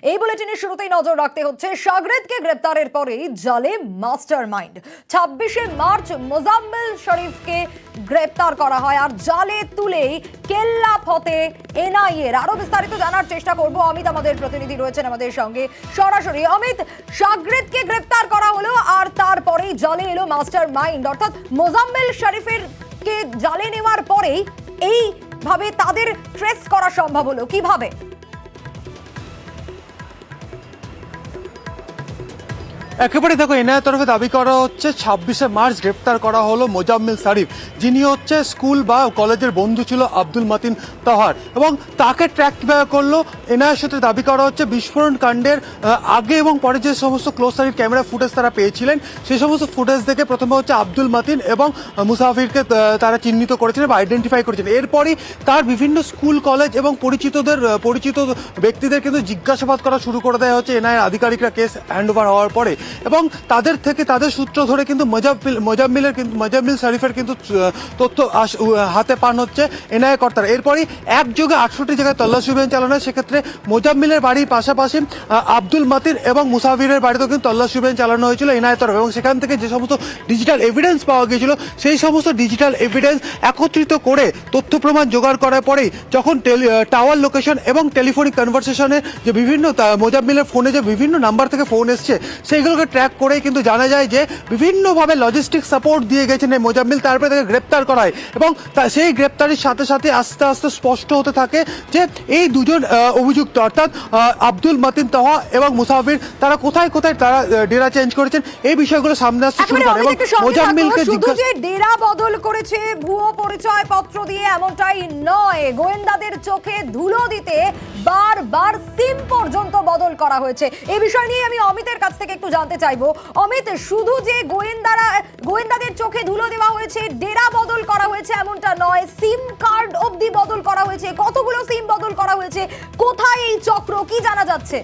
এই বুলেটিনের শুরুতেই নজর রাখতে হচ্ছে শাগরেদকে গ্রেপ্তারের পরেই জালে মাস্টারমাইন্ড। 26শে মার্চ মোজাম্মেল শরীফকে গ্রেপ্তার করা হয় আর জালে তুলেই কেল্লা ফতে এনআইএর। আরো বিস্তারিত জানার চেষ্টা করব। অমিত আমাদের প্রতিনিধি রয়েছেন আমাদের সঙ্গে সরাসরি। অমিত, শাগরেদকে গ্রেপ্তার করা হলো আর তারপরেই জালে এলো মাস্টারমাইন্ড, অর্থাৎ মোজাম্মেল শরীফের কে জালে নেওয়ার পরেই এইভাবে তাদের ট্রেস করা সম্ভব হলো কিভাবে? একেবারে দেখো, এনআইএর তরফে দাবি করা হচ্ছে 26শে মার্চ গ্রেপ্তার করা হলো মোজাম্মেল শরীফ, যিনি হচ্ছে স্কুল বা কলেজের বন্ধু ছিল আব্দুল মতিন তহার, এবং তাকে ট্র্যাক কিভাবে করলো এনআইএর সাথে দাবি করা হচ্ছে বিস্ফোরণ কাণ্ডের আগে এবং পরে যে সমস্ত ক্লোজ সার্কিট ক্যামেরা ফুটেজ তারা পেয়েছিলেন সেই সমস্ত ফুটেজ দেখে প্রথমে হচ্ছে আব্দুল মতিন এবং মুসাফিরকে তারা চিহ্নিত করেছিলেন বা আইডেন্টিফাই করেছেন। এরপরই তার বিভিন্ন স্কুল কলেজ এবং পরিচিত ব্যক্তিদের কিন্তু জিজ্ঞাসাবাদ করা শুরু করে দেওয়া হচ্ছে এনআইএর আধিকারিকরা কেস হ্যান্ড ওভার হওয়ার পরে, এবং তাদের সূত্র ধরে কিন্তু মোজাম্মেল শরীফের কিন্তু তথ্য হাতে পান হচ্ছে এনআইএ কর্তারা। এরপরই একযোগে 68টি জায়গায় তল্লাশি অভিযান চালানো হয়। সেক্ষেত্রে মোজাম্মেলের বাড়ির পাশাপাশি আব্দুল মতিন এবং মুসাফিরের বাড়িতেও কিন্তু তল্লাশি অভিযান চালানো হয়েছিল এনআইএ তরফ, এবং সেখান থেকে যে সমস্ত ডিজিটাল এভিডেন্স পাওয়া গিয়েছিল সেই সমস্ত ডিজিটাল এভিডেন্স একত্রিত করে তথ্য প্রমাণ জোগাড় করার পরেই যখন টাওয়ার লোকেশন এবং টেলিফোনিক কনভারসেশনে যে বিভিন্ন মোজাম্মেলের ফোনে যে বিভিন্ন নাম্বার থেকে ফোন এসছে সেইগুলোকে ট্র্যাক করেই কিন্তু জানা যায় যে বিভিন্নভাবে লজিস্টিক সাপোর্ট দিয়ে গেছেন এই মোজাম্মেল। তারপরে তাকে গ্রেপ্তার করা হয় এবং সেই গ্রেপ্তারির সাথে সাথে আস্তে আস্তে স্পষ্ট হতে থাকে যে এই দুজন অভিযুক্ত অর্থাৎ আব্দুল মতিন তহা এবং মুসাফির তারা কোথায় কোথায় তারা ডেরা চেঞ্জ করেছেন এই বিষয়গুলো সামনে আসতে শুরু করে। এবং মোজাম্মেলকে যে ডেরা বদল করেছে ভুয়ো পরিচয় পত্র দিয়ে এমনটাই নয়, গোয়েন্দাদের চোখে ধুলো দিতে বারবার সিম পর্যন্ত বদল করা হয়েছে। এই বিষয় নিয়ে আমি অমিতের কাছ থেকে একটু জানতে চাইবো। অমিত, শুধু যে গোয়েন্দাদের চোখে ধুলো দেওয়া হয়েছে, ডেরা বদল করা হয়েছে এমনটা নয়, সিম কার্ড অবধি বদল করা হয়েছে। কতগুলো সিম বদল করা হয়েছে, কোথায় এই চক্র, কি জানা যাচ্ছে?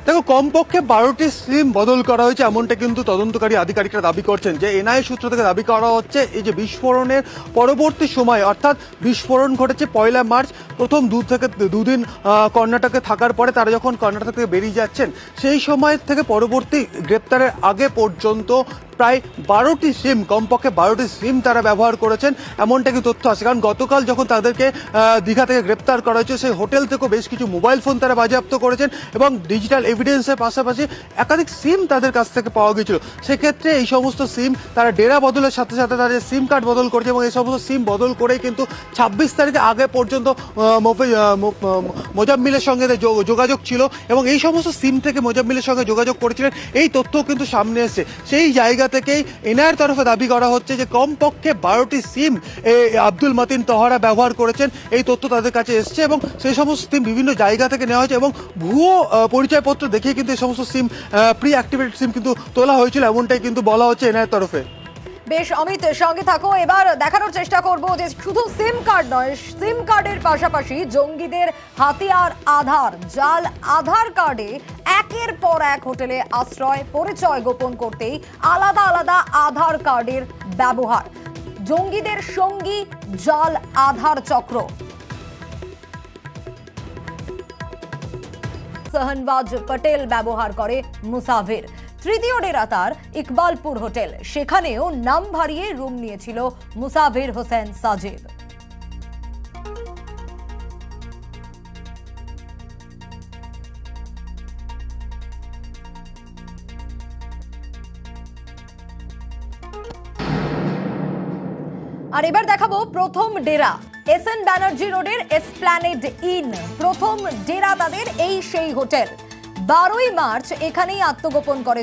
দেখো, কমপক্ষে 12টি সিম বদল করা হয়েছে এমনটা কিন্তু তদন্তকারী আধিকারিকরা দাবি করছেন। যে এনআইএ সূত্র থেকে দাবি করা হচ্ছে এই যে বিস্ফোরণের পরবর্তী সময় অর্থাৎ বিস্ফোরণ ঘটেছে 1 মার্চ, প্রথম দুদিন কর্ণাটকে থাকার পরে তারা যখন কর্ণাটক থেকে বেরিয়ে যাচ্ছেন সেই সময় থেকে পরবর্তী গ্রেপ্তারের আগে পর্যন্ত প্রায় 12টি সিম, কমপক্ষে 12টি সিম তারা ব্যবহার করেছেন এমনটা কি তথ্য আছে। কারণ গতকাল যখন তাদেরকে দীঘা থেকে গ্রেপ্তার করা হয়েছে সেই হোটেল থেকেও বেশ কিছু মোবাইল ফোন তারা বাজেয়াপ্ত করেছেন এবং ডিজিটাল এভিডেন্সের পাশাপাশি একাধিক সিম তাদের কাছ থেকে পাওয়া গিয়েছিল। সেক্ষেত্রে এই সমস্ত সিম তারা ডেরা বদলের সাথে সাথে তাদের সিম কার্ড বদল করেছে এবং এই সমস্ত সিম বদল করেই কিন্তু 26 তারিখে আগে পর্যন্ত মোজাম্মেলের সঙ্গে যোগাযোগ ছিল এবং এই সমস্ত সিম থেকে মোজাম্মেলের সঙ্গে যোগাযোগ করেছিলেন এই তথ্য কিন্তু সামনে এসেছে। সেই জায়গা থেকেই এনআইএর তরফে দাবি করা হচ্ছে যে কমপক্ষে 12টি সিম আব্দুল মতিন তহারা ব্যবহার করেছেন এই তথ্য তাদের কাছে এসছে এবং সেই সমস্ত সিম বিভিন্ন জায়গা থেকে নেওয়া হয়েছে এবং ভুয়ো পরিচয়পত্র দেখিয়ে কিন্তু এই সমস্ত সিম প্রি অ্যাক্টিভেটেড সিম কিন্তু তোলা হয়েছিল এমনটাই কিন্তু বলা হচ্ছে এনআইএর তরফে। বেশ অমিত, সঙ্গে থাকো। এবার দেখানোর চেষ্টা করব যে শুধু সিম কার্ড নয়, সিম কার্ডের পাশাপাশি জঙ্গিদের হাতিয়ার আধার, জাল আধার কার্ডে একের পর এক হোটেলে আশ্রয়, পরিচয় গোপন করতেই আলাদা আলাদা আধার কার্ডের ব্যবহার। জঙ্গিদের সঙ্গী জাল আধার চক্র। শাহনবাজ পটেল ব্যবহার করে মুসাফির। তৃতীয় ডেরা তার ইকবালপুর হোটেল, সেখানেও নাম ভারিয়ে রুম নিয়েছিল মুসাফির হোসেন সাজিব। আর এবার দেখাবো প্রথম ডেরা, এসএন ব্যানার্জি রোডের এসপ্ল্যানেড ইন। প্রথম ডেরা তাদের এই সেই হোটেল। 12ই মার্চ এখানেই আত্মগোপন করে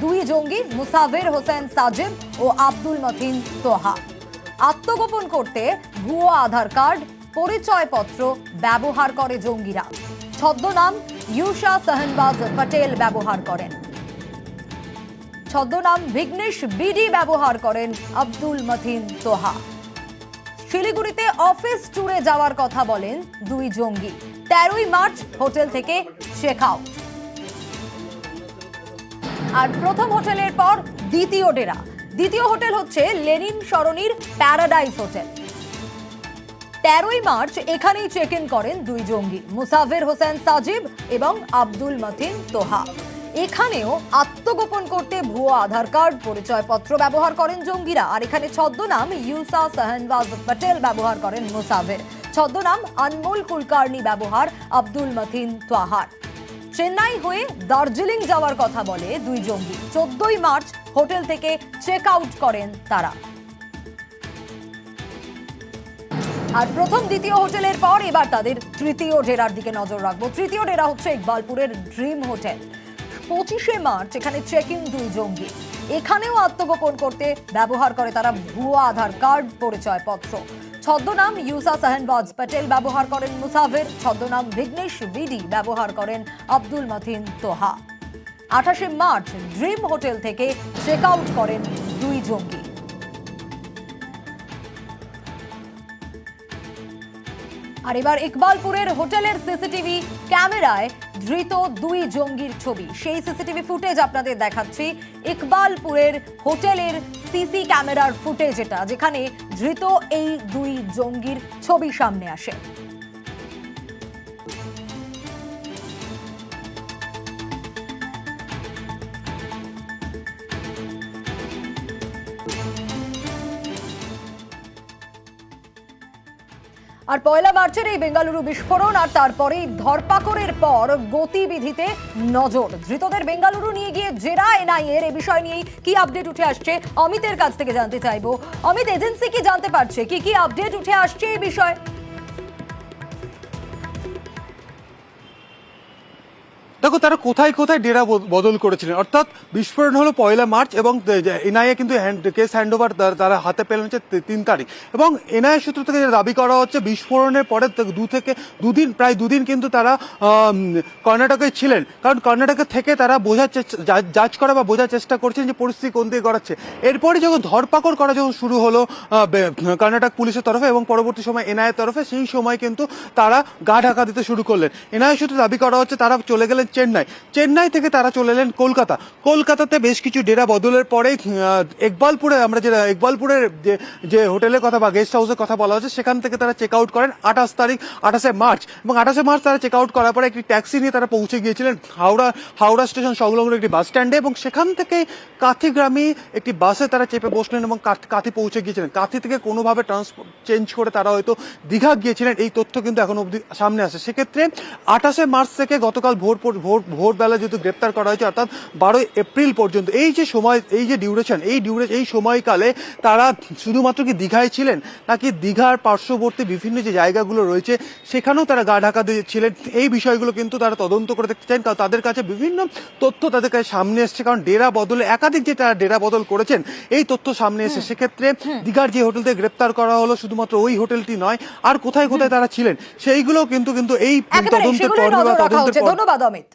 দুই জঙ্গি মুসাফির হোসেন সাজিব ও আব্দুল মতিন তোহা। আত্মগোপন করতে ভুয়ো আধার কার্ড, পরিচয়পত্র ব্যবহার করে জঙ্গিরা। ছদ্মনাম ইউশা শাহনবাজ পটেল ব্যবহার করেন, ছদ্মনাম ভিঘ্নেশ বিডি ব্যবহার করেন আব্দুল মতিন তোহা। শিলিগুড়িতে অফিস ট্যুরে যাওয়ার কথা বলেন দুই জঙ্গি। 13ই মার্চ হোটেল থেকে চেক আউট। আর প্রথম হোটেলের পর দ্বিতীয় ডেরা, দ্বিতীয় হোটেল হচ্ছে লেনিন সরণির প্যারাডাইস হোটেল। 13ই মার্চ এখানেই চেক ইন করেন দুই জঙ্গি, মুসাফির হোসেন সাজিব এবং আব্দুল মতিন তোহা। এখানেও আত্মগোপন করতে ভুয়ো আধার কার্ড, পরিচয়পত্র ব্যবহার করেন জঙ্গিরা। আর এখানে ছদ্মনাম ইউসা শাহনওয়াজ প্যাটেল ব্যবহার করেন মুসাফির, ছদ্মনাম আনমোল কুলকার্নি ব্যবহার আব্দুল মতিন তোহার। চেন্নাই হয়ে দার্জিলিং যাওয়ার কথা বলে দুই জঙ্গি। 14ই মার্চ হোটেল থেকে চেক আউট করেন তারা। আর প্রথম দ্বিতীয় হোটেলের পর এবার তাদের তৃতীয় ডেরার দিকে নজর রাখবো। তৃতীয় ডেরা হচ্ছে ইকবালপুরের ড্রিম হোটেল। 25শে মার্চ এখানে চেক ইন দুই জঙ্গি। এখানেও আত্মগোপন করতে ব্যবহার করে তারা ভুয়ো আধার কার্ড, পরিচয়পত্র। ছদ্মনাম ইউসা শাহনওয়াজ প্যাটেল ব্যবহার করেন মুসাফির, ছদ্মনাম ভিঘ্নেশ বিডি ব্যবহার করেন আব্দুল মতিন তোহা। 28শে মার্চ ড্রিম হোটেল থেকে চেক আউট করেন দুই জঙ্গি। আর এবার ইকবালপুরের হোটেলের সিসিটিভি ক্যামেরায় ধৃত দুই জঙ্গির ছবি। সেই সিসিটিভি ফুটেজ আপনাদের দেখাচ্ছি। ইকবালপুরের হোটেলের সিসি ক্যামেরার ফুটেজ এটা, যেখানে ধৃত এই দুই জঙ্গির ছবি সামনে আসে। আর 1 মার্চের এই বেঙ্গালুরু বিস্ফোরণ আর তারপরেই ধরপাকড়ের পর গতিবিধিতে নজর। ধৃতদের বেঙ্গালুরু নিয়ে গিয়ে জেরা এনআইএ এর। এই বিষয় নিয়ে কি আপডেট উঠে আসছে অমিতের কাছ থেকে জানতে চাইবো। অমিত, এজেন্সি কি জানতে পারছে, কি আপডেট উঠে আসছে এই বিষয়ে? দেখো, তারা কোথায় কোথায় ডেরা বদল করেছিলেন। অর্থাৎ বিস্ফোরণ হলো 1 মার্চ এবং এনআইএ কিন্তু কেস হ্যান্ডওভার তারা হাতে পেলেন হচ্ছে 3 তারিখ। এবং এনআইএ সূত্র থেকে দাবি করা হচ্ছে বিস্ফোরণের পরে প্রায় দুদিন কিন্তু তারা কর্ণাটকে ছিলেন। কারণ কর্ণাটকে থেকে তারা জাজ করা বা বোঝার চেষ্টা করছেন যে পরিস্থিতি কোন দিকে গড়াচ্ছে। এরপরে যখন ধরপাকড় করা শুরু হলো কর্ণাটক পুলিশের তরফে এবং পরবর্তী সময় এনআইএর তরফে, সেই সময় কিন্তু তারা গা ঢাকা দিতে শুরু করলেন। এনআইএ সূত্রে দাবি করা হচ্ছে তারা চলে গেলেন চেন্নাই থেকে তারা চলে এলেন কলকাতাতে বেশ কিছু ডেরা বদলের পরে ইকবালপুরের যে হোটেলের কথা বা গেস্ট হাউসের কথা বলা হচ্ছে, সেখান থেকে তারা চেক আউট করেন 28শে মার্চ। এবং 28শে মার্চ তারা চেক আউট করার পরে একটি ট্যাক্সি নিয়ে তারা পৌঁছে গিয়েছিলেন হাওড়া স্টেশন সংলগ্ন একটি বাস স্ট্যান্ডে। এবং সেখান থেকে কাথিগ্রামে একটি বাসে তারা চেপে বসলেন এবং কাথি পৌঁছে গিয়েছিলেন। কাথি থেকে কোনোভাবে ট্রান্সপোর্ট চেঞ্জ করে তারা হয়তো দীঘা গিয়েছিলেন। এই তথ্য কিন্তু এখন অবধি সামনে আসে। সেক্ষেত্রে 28শে মার্চ থেকে গতকাল ভোরবেলা যেহেতু গ্রেপ্তার করা হয়েছে, অর্থাৎ 12 এপ্রিল পর্যন্ত এই যে সময়, এই যে ডিউরেশন, এই সময়কালে তারা শুধুমাত্র কি দীঘায় ছিলেন, নাকি দীঘার পার্শ্ববর্তী বিভিন্ন যে জায়গাগুলো রয়েছে সেখানেও তারা গা ঢাকা দিয়েছিলেন, এই বিষয়গুলো কিন্তু তারা তদন্ত করে দেখতে চান। কারণ তাদের কাছে বিভিন্ন তথ্য তাদের কাছে সামনে এসছে। কারণ ডেরা বদলে একাধিক যে তারা ডেরা বদল করেছেন, এই তথ্য সামনে এসে সেক্ষেত্রে দীঘার যে হোটেল থেকে গ্রেপ্তার করা হলো, শুধুমাত্র ওই হোটেলটি নয়, আর কোথায় কোথায় তারা ছিলেন সেইগুলো কিন্তু এই তদন্তের পর্বে বা তদন্তের। ধন্যবাদ অমিত।